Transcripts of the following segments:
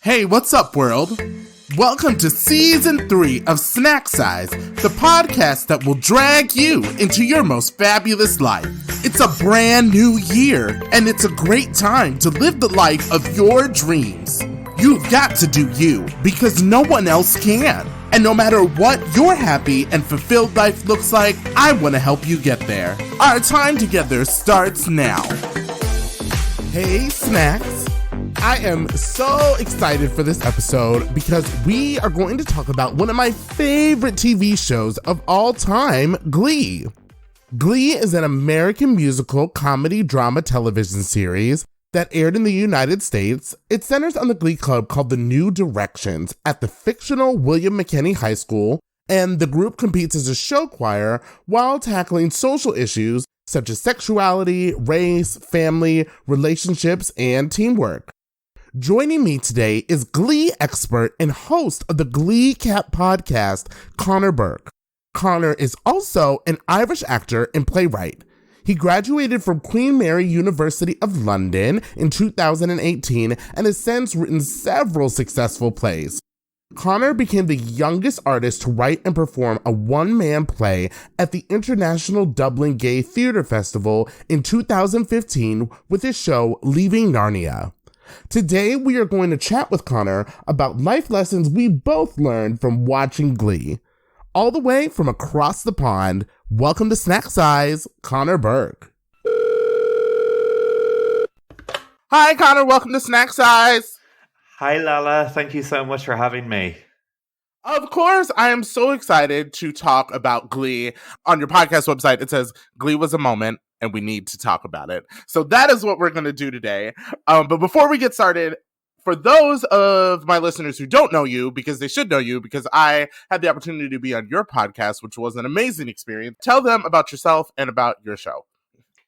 Hey, what's up, world? Welcome to Season 3 of Snack Size, the podcast that will drag you into your most fabulous life. It's a brand new year, and it's a great time to live the life of your dreams. You've got to do you, because no one else can. And no matter what your happy and fulfilled life looks like, I want to help you get there. Our time together starts now. Hey, Snacks. I am so excited for this episode because we are going to talk about one of my favorite TV shows of all time, Glee. Glee is an American musical comedy drama television series that aired in the United States. It centers on the Glee Club called the New Directions at the fictional William McKinney High School, and the group competes as a show choir while tackling social issues such as sexuality, race, family, relationships, and teamwork. Joining me today is Glee expert and host of the Gleecap podcast, Conor Burke. Conor is also an Irish actor and playwright. He graduated from Queen Mary University of London in 2018 and has since written several successful plays. Conor became the youngest artist to write and perform a one-man play at the International Dublin Gay Theatre Festival in 2015 with his show Leaving Narnia. Today, we are going to chat with Conor about life lessons we both learned from watching Glee. All the way from across the pond, welcome to Snack Size, Conor Burke. Hi, Conor. Welcome to Snack Size. Hi, Lala. Thank you so much for having me. Of course, I am so excited to talk about Glee. On your podcast website, it says, Glee was a moment, and we need to talk about it. So that is what we're going to do today. But before we get started, for those of my listeners who don't know you, because they should know you, because I had the opportunity to be on your podcast, which was an amazing experience, tell them about yourself and about your show.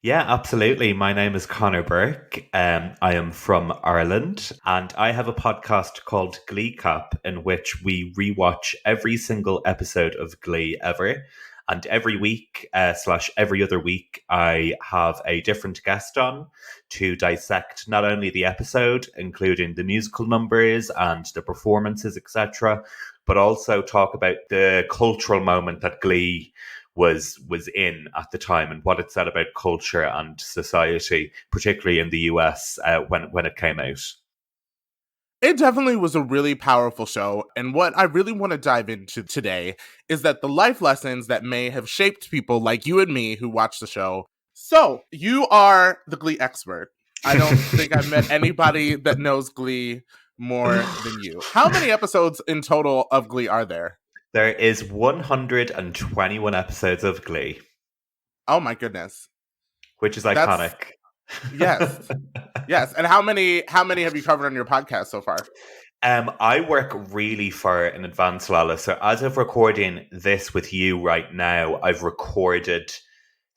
Yeah, absolutely. My name is Conor Burke. I am from Ireland, and I have a podcast called Gleecap, in which we rewatch every single episode of Glee ever. And every week, / every other week, I have a different guest on to dissect not only the episode, including the musical numbers and the performances, etc., but also talk about the cultural moment that Glee was in at the time and what it said about culture and society, particularly in the US when it came out. It definitely was a really powerful show, and what I really want to dive into today is that the life lessons that may have shaped people like you and me who watch the show. So, you are the Glee expert. I don't think I've met anybody that knows Glee more than you. How many episodes in total of Glee are there? There is 121 episodes of Glee. Oh my goodness. Which is iconic. Yes. Yes. And how many have you covered on your podcast so far? I work really far in advance, Lala. So as of recording this with you right now, I've recorded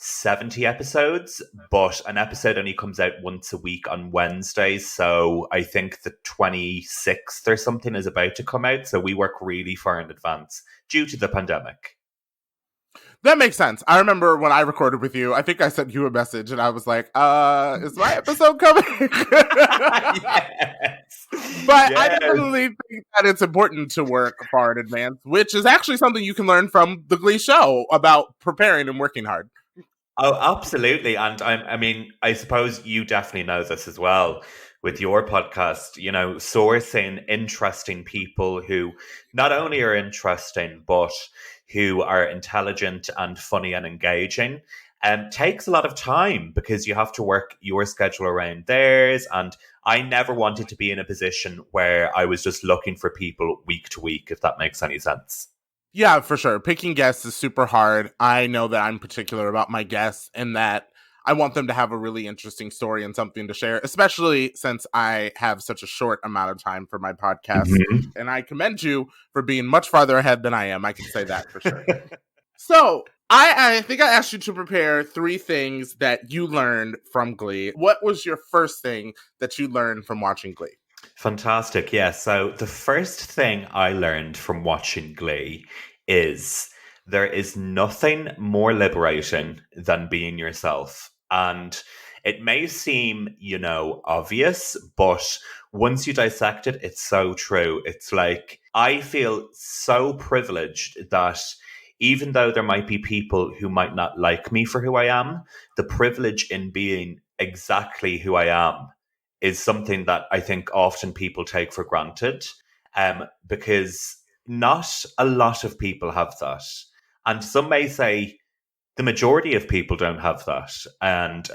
70 episodes, but an episode only comes out once a week on Wednesdays. So I think the 26th or something is about to come out. So we work really far in advance due to the pandemic. That makes sense. I remember when I recorded with you, I think I sent you a message and I was like, is my episode coming? Yes. But yes. I definitely think that it's important to work far in advance, which is actually something you can learn from the Glee show about preparing and working hard. Oh, absolutely. And I suppose you definitely know this as well with your podcast, you know, sourcing interesting people who not only are interesting, but who are intelligent and funny and engaging, takes a lot of time because you have to work your schedule around theirs. And I never wanted to be in a position where I was just looking for people week to week, if that makes any sense. Yeah, for sure. Picking guests is super hard. I know that I'm particular about my guests and that I want them to have a really interesting story and something to share, especially since I have such a short amount of time for my podcast. Mm-hmm. And I commend you for being much farther ahead than I am. I can say that for sure. So I think I asked you to prepare 3 things that you learned from Glee. What was your first thing that you learned from watching Glee? Fantastic. Yeah. So the first thing I learned from watching Glee is there is nothing more liberating than being yourself. And It may seem, obvious, but once you dissect it, it's so true. It's like, I feel so privileged that even though there might be people who might not like me for who I am, the privilege in being exactly who I am is something that I think often people take for granted, because not a lot of people have that. And some may say the majority of people don't have that. And,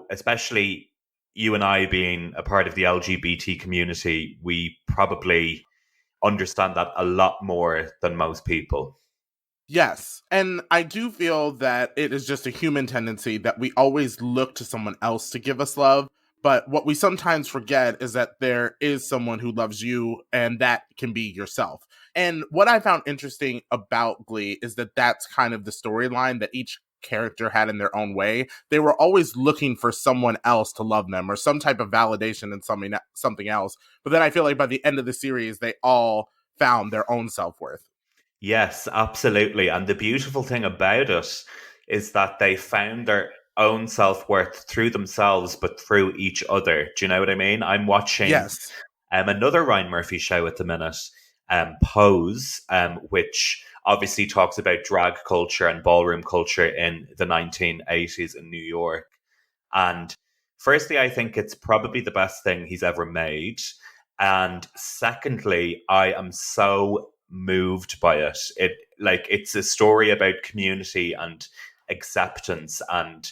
especially you and I being a part of the LGBT community, we probably understand that a lot more than most people. Yes. And I do feel that it is just a human tendency that we always look to someone else to give us love. But what we sometimes forget is that there is someone who loves you, and that can be yourself. And what I found interesting about Glee is that that's kind of the storyline that each character had in their own way. They were always looking for someone else to love them or some type of validation in something else. But then I feel like by the end of the series, they all found their own self-worth. Yes, absolutely. And the beautiful thing about it is that they found their own self worth through themselves, but through each other. Do you know what I mean? I'm watching Yes. another Ryan Murphy show at the minute, Pose, which obviously talks about drag culture and ballroom culture in the 1980s in New York. And firstly, I think it's probably the best thing he's ever made. And secondly, I am so moved by it. It's a story about community and acceptance and,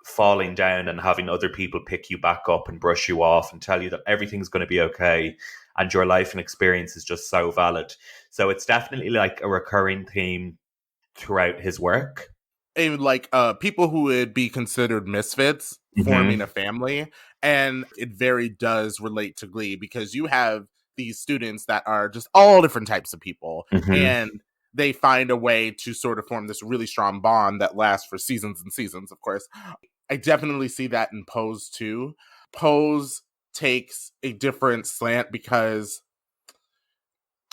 falling down and having other people pick you back up and brush you off and tell you that everything's going to be okay and your life and experience is just so valid. So it's definitely like a recurring theme throughout his work. And like people who would be considered misfits forming a family. And it very does relate to Glee because you have these students that are just all different types of people. Mm-hmm. And they find a way to sort of form this really strong bond that lasts for seasons and seasons, of course. I definitely see that in Pose too. Pose takes a different slant because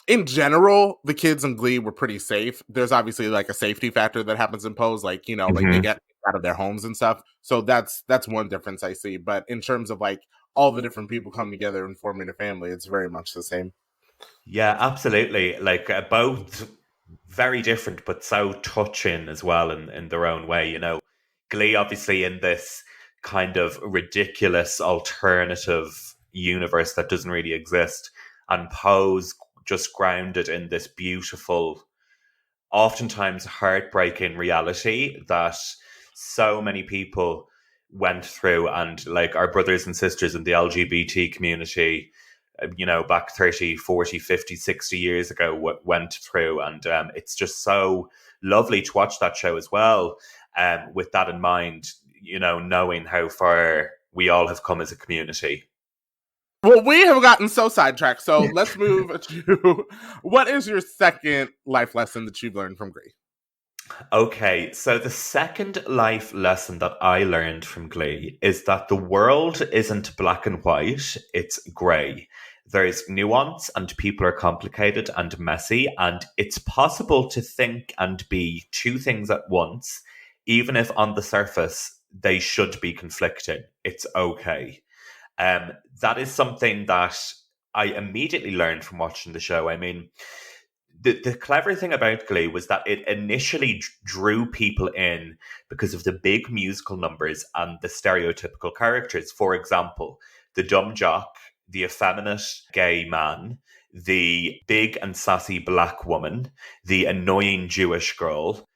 in general, the kids in Glee were pretty safe. There's obviously like a safety factor that happens in Pose, like, like they Mm-hmm. get out of their homes and stuff. So that's one difference I see. But in terms of like all the different people coming together and forming a family, it's very much the same. Yeah, absolutely. Like both very different, but so touching as well in their own way. Glee, obviously, in this kind of ridiculous alternative universe that doesn't really exist, and Pose just grounded in this beautiful, oftentimes heartbreaking reality that so many people went through, and like our brothers and sisters in the LGBT community, back 30, 40, 50, 60 years ago went through. And it's just so lovely to watch that show as well, with that in mind, knowing how far we all have come as a community. Well, we have gotten so sidetracked. So let's move to what is your second life lesson that you've learned from Glee? Okay, so the second life lesson that I learned from Glee is that the world isn't black and white, it's grey. There's nuance and people are complicated and messy, and it's possible to think and be two things at once, even if on the surface they should be conflicting. It's okay. That is something that I immediately learned from watching the show. I mean, the clever thing about Glee was that it initially drew people in because of the big musical numbers and the stereotypical characters. For example, the dumb jock, the effeminate gay man, the big and sassy black woman, the annoying Jewish girl.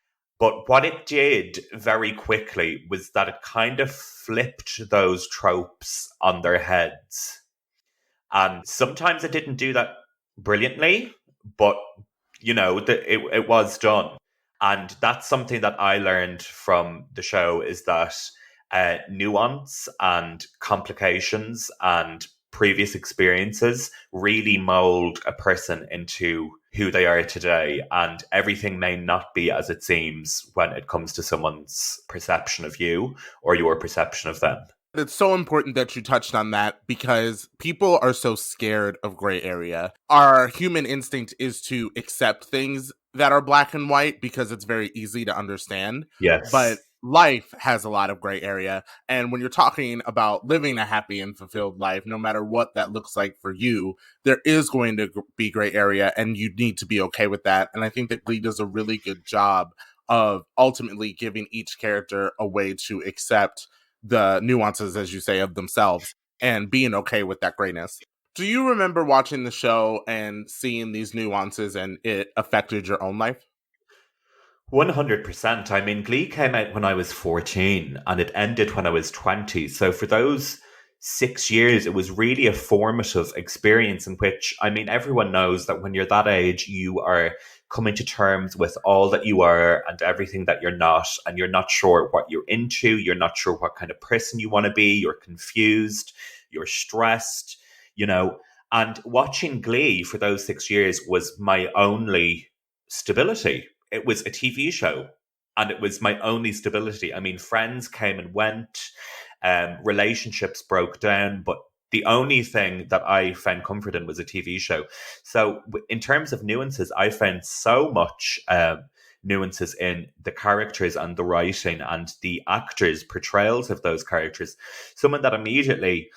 But what it did very quickly was that it kind of flipped those tropes on their heads. And sometimes it didn't do that brilliantly, but it was done. And that's something that I learned from the show, is that nuance and complications and previous experiences really mold a person into who they are today. And everything may not be as it seems when it comes to someone's perception of you or your perception of them. It's so important that you touched on that because people are so scared of gray area. Our human instinct is to accept things that are black and white because it's very easy to understand. Yes. But life has a lot of gray area. And when you're talking about living a happy and fulfilled life, no matter what that looks like for you, there is going to be gray area, and you need to be okay with that. And I think that Glee does a really good job of ultimately giving each character a way to accept the nuances, as you say, of themselves and being okay with that grayness. Do you remember watching the show and seeing these nuances and it affected your own life? 100%. I mean, Glee came out when I was 14 and it ended when I was 20. So for those 6 years, it was really a formative experience in which, I mean, everyone knows that when you're that age, you are coming to terms with all that you are and everything that you're not. And you're not sure what you're into. You're not sure what kind of person you want to be. You're confused. You're stressed, you know. And watching Glee for those 6 years was my only stability. It was a TV show and it was my only stability. I mean, friends came and went, relationships broke down, but the only thing that I found comfort in was a TV show. So, in terms of nuances, I found so much nuances in the characters and the writing and the actors' portrayals of those characters. Someone that immediately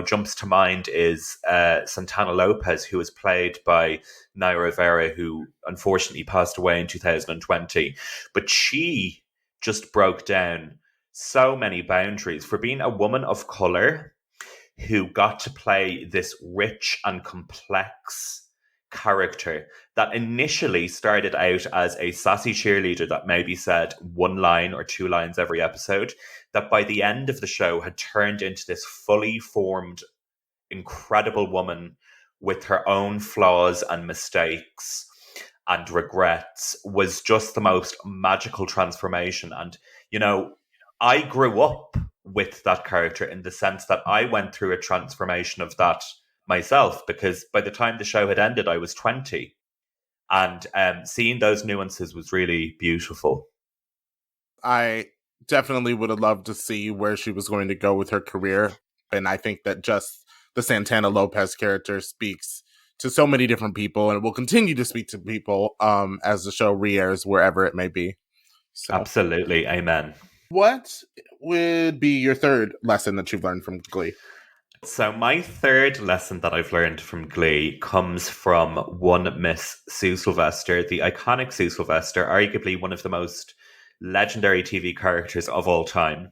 jumps to mind is Santana Lopez, who was played by Naya Rivera, who unfortunately passed away in 2020. But she just broke down so many boundaries for being a woman of color who got to play this rich and complex character that initially started out as a sassy cheerleader that maybe said one line or two lines every episode, that by the end of the show had turned into this fully formed, incredible woman with her own flaws and mistakes and regrets, was just the most magical transformation. And, I grew up with that character in the sense that I went through a transformation of that myself, because by the time the show had ended, I was 20. And seeing those nuances was really beautiful. I definitely would have loved to see where she was going to go with her career. And I think that just the Santana Lopez character speaks to so many different people and will continue to speak to people as the show re-airs wherever it may be. So, absolutely. Amen. What would be your third lesson that you've learned from Glee? So my third lesson that I've learned from Glee comes from one Miss Sue Sylvester, the iconic Sue Sylvester, arguably one of the most legendary TV characters of all time,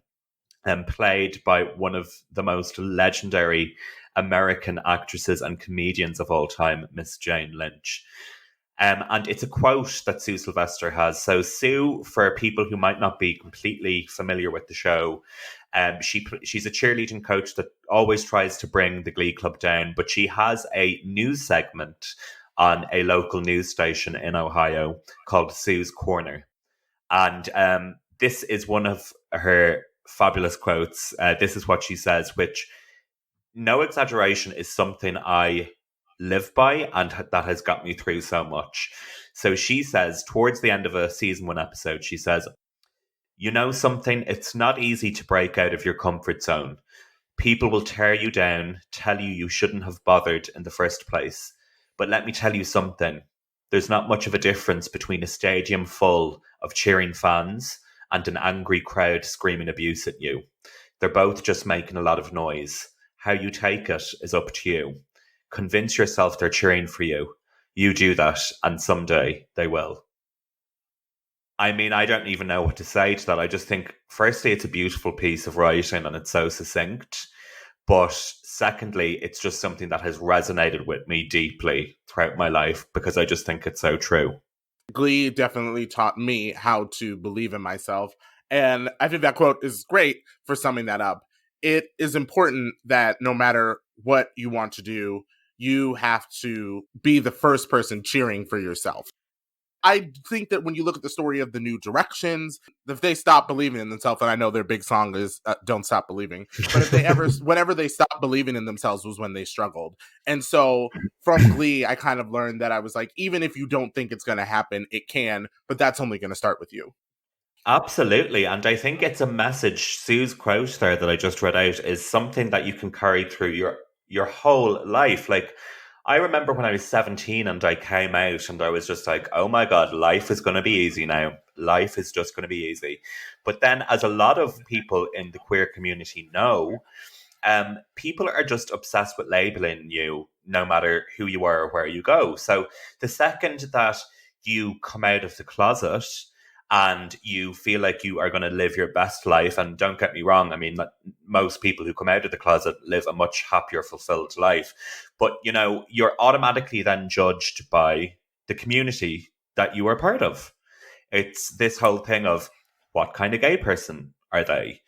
and played by one of the most legendary American actresses and comedians of all time, Miss Jane Lynch. And it's a quote that Sue Sylvester has. So Sue, for people who might not be completely familiar with the show, she's a cheerleading coach that always tries to bring the Glee Club down, but she has a news segment on a local news station in Ohio called Sue's Corner. And this is one of her fabulous quotes. This is what she says, which, no exaggeration, is something I live by and that has got me through so much. So she says, towards the end of a season 1 episode, she says, "You know something? It's not easy to break out of your comfort zone. People will tear you down, tell you shouldn't have bothered in the first place. But let me tell you something. There's not much of a difference between a stadium full of cheering fans and an angry crowd screaming abuse at you. They're both just making a lot of noise. How you take it is up to you. Convince yourself they're cheering for you. You do that, and someday they will." I mean, I don't even know what to say to that. I just think, firstly, it's a beautiful piece of writing and it's so succinct. But secondly, it's just something that has resonated with me deeply throughout my life because I just think it's so true. Glee definitely taught me how to believe in myself. And I think that quote is great for summing that up. It is important that no matter what you want to do, you have to be the first person cheering for yourself. I think that when you look at the story of the New Directions, if they stop believing in themselves, and I know their big song is "Don't Stop Believing," but if they whenever they stopped believing in themselves was when they struggled. And so from Glee, I kind of learned that I was like, even if you don't think it's going to happen, it can, but that's only going to start with you. Absolutely. And I think it's a message. Sue's quote there that I just read out is something that you can carry through your whole life. Like, I remember when I was 17 and I came out and I was just like, oh my God, life is going to be easy now. life is just going to be easy. But then, as a lot of people in the queer community know, people are just obsessed with labeling you no matter who you are or where you go. So the second that you come out of the closet and you feel like you are going to live your best life, and don't get me wrong, I mean, most people who come out of the closet live a much happier, fulfilled life. But, you know, you're automatically then judged by the community that you are part of. It's this whole thing of what kind of gay person are they?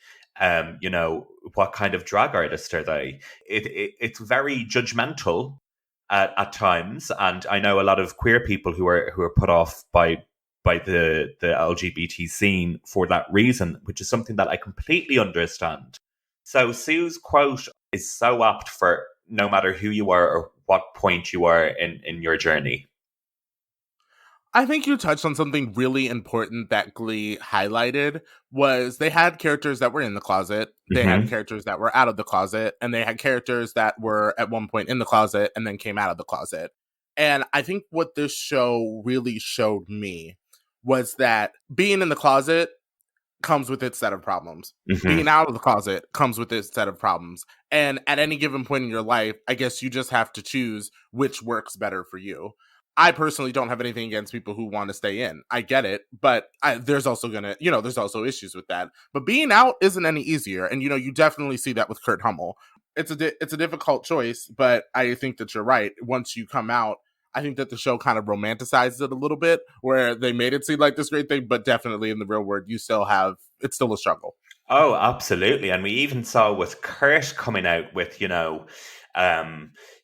You know, what kind of drag artist are they? It's very judgmental at times, and I know a lot of queer people who are put off by the LGBT scene for that reason, which is something that I completely understand. So Sue's quote is so apt for no matter who you are or what point you are in your journey. I think you touched on something really important that Glee highlighted was they had characters that were in the closet, they had characters that were out of the closet, and they had characters that were at one point in the closet and then came out of the closet. And I think what this show really showed me was that being in the closet comes with its set of problems. Being out of the closet comes with its set of problems. And at any given point in your life, I guess you just have to choose which works better for you. I personally don't have anything against people who want to stay in. I get it, but there's also there's also issues with that. But being out isn't any easier, and you definitely see that with Kurt Hummel. It's a difficult choice, but I think that you're right. Once you come out, I think that the show kind of romanticized it a little bit, where they made it seem like this great thing, but definitely in the real world, it's still a struggle. Oh, absolutely. And we even saw with Kurt coming out with,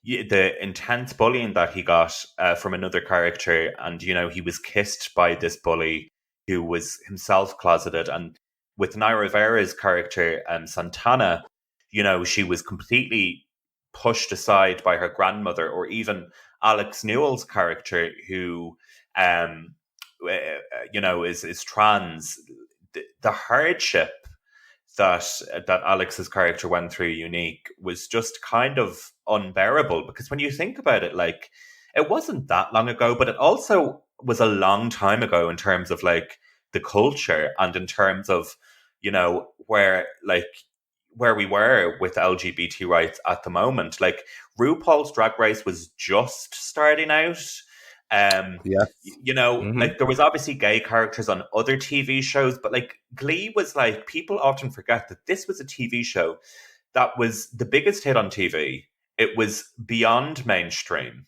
the intense bullying that he got from another character. And, he was kissed by this bully who was himself closeted. And with Naira Rivera's character, Santana, she was completely pushed aside by her grandmother, or even Alex Newell's character, who, is trans. The hardship that Alex's character went through, Unique, was just kind of unbearable, because when you think about it, like, it wasn't that long ago, but it also was a long time ago in terms of like the culture and in terms of where we were with LGBT rights at the moment. Like, RuPaul's Drag Race was just starting out. Yes. Like, there was obviously gay characters on other TV shows, but like Glee was like, people often forget that this was a TV show that was the biggest hit on TV. It was beyond mainstream,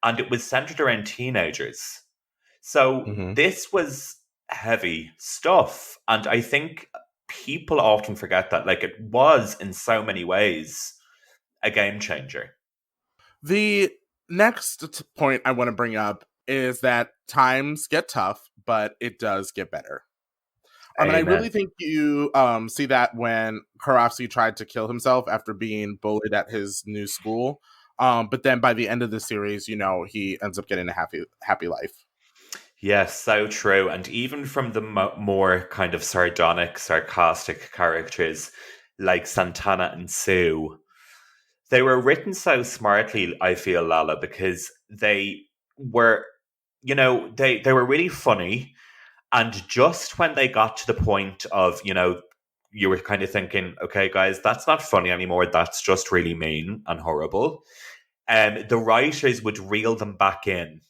and it was centered around teenagers. So this was heavy stuff. And I think people often forget that, like, it was in so many ways a game changer. The next point I want to bring up is that times get tough, but it does get better. I mean, I really think you see that when Karofsky tried to kill himself after being bullied at his new school. But then by the end of the series, he ends up getting a happy life. Yes, so true. And even from the more kind of sardonic, sarcastic characters like Santana and Sue, they were written so smartly, I feel, Lala, because they were, they were really funny. And just when they got to the point of, you were kind of thinking, okay, guys, that's not funny anymore. That's just really mean and horrible. The writers would reel them back in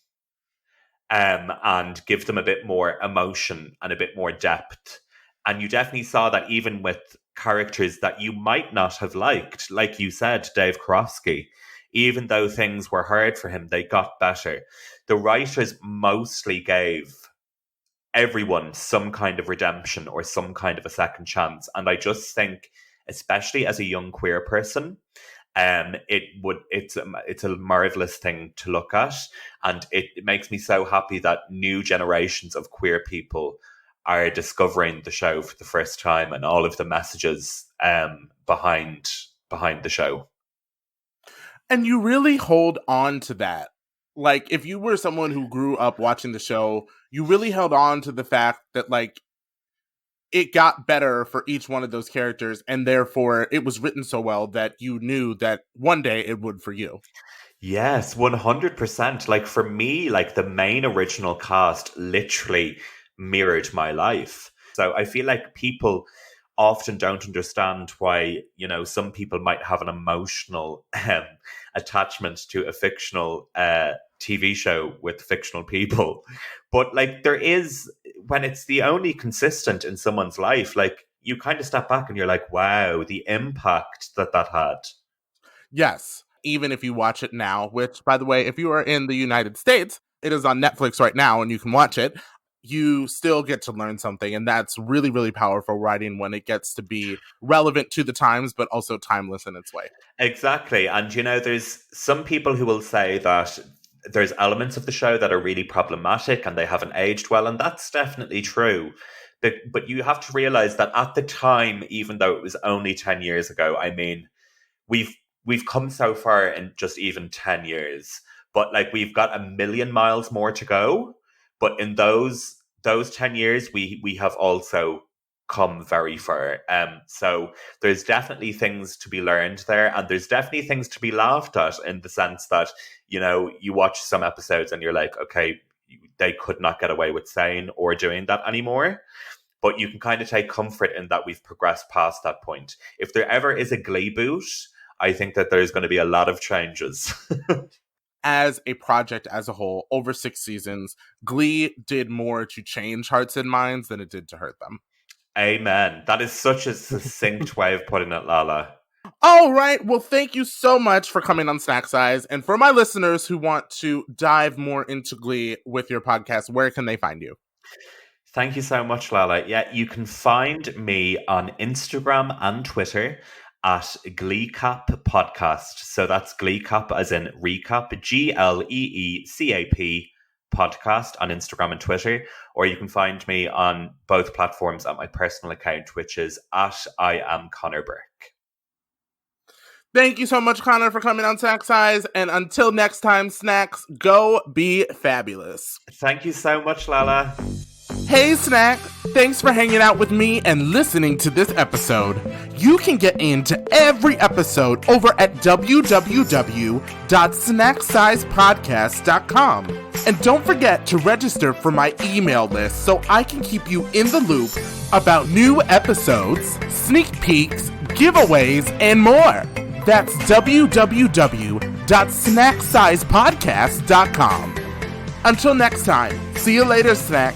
and give them a bit more emotion and a bit more depth. And you definitely saw that even with characters that you might not have liked, like you said, Dave Karofsky. Even though things were hard for him, they got better. The writers mostly gave everyone some kind of redemption or some kind of a second chance. And I just think, especially as a young queer person, it's a marvelous thing to look at, and it makes me so happy that new generations of queer people are discovering the show for the first time, and all of the messages behind the show. And you really hold on to that. Like, if you were someone who grew up watching the show, you really held on to the fact that, like, it got better for each one of those characters, and therefore it was written so well that you knew that one day it would for you. Yes, 100%. Like, for me, like, the main original cast literally mirrored my life. So I feel like people often don't understand why, you know, some people might have an emotional attachment to a fictional TV show with fictional people. But like there is, when it's the only consistent in someone's life, like you kind of step back and you're like, wow, the impact that had. Yes, even if you watch it now, which, by the way, if you are in the United States, it is on Netflix right now and you can watch it. You still get to learn something. And that's really, really powerful writing when it gets to be relevant to the times, but also timeless in its way. Exactly. And, you know, there's some people who will say that there's elements of the show that are really problematic and they haven't aged well. And that's definitely true. But you have to realize that at the time, even though it was only 10 years ago, I mean, we've come so far in just even 10 years. But like we've got 1,000,000 miles more to go. But in those 10 years, we have also come very far. So there's definitely things to be learned there. And there's definitely things to be laughed at in the sense that, you know, you watch some episodes and you're like, okay, they could not get away with saying or doing that anymore. But you can kind of take comfort in that we've progressed past that point. If there ever is a Glee boot, I think that there's going to be a lot of changes. As a project as a whole, over 6 seasons, Glee did more to change hearts and minds than it did to hurt them. Amen. That is such a succinct way of putting it, Lala. All right. Well, thank you so much for coming on Snack Size. And for my listeners who want to dive more into Glee with your podcast, where can they find you? Thank you so much, Lala. Yeah, you can find me on Instagram and Twitter at Gleecap Podcast. So that's Gleecap as in recap, GLEECAP podcast on Instagram and Twitter. Or you can find me on both platforms at my personal account, which is at I am Conor Burke. Thank you so much, Conor, for coming on Snack Size. And until next time, Snacks, go be fabulous. Thank you so much, Lala. Hey, Snack! Thanks for hanging out with me and listening to this episode. You can get into every episode over at www.snacksizepodcast.com. And don't forget to register for my email list so I can keep you in the loop about new episodes, sneak peeks, giveaways, and more. That's www.snacksizepodcast.com. Until next time, see you later, Snack.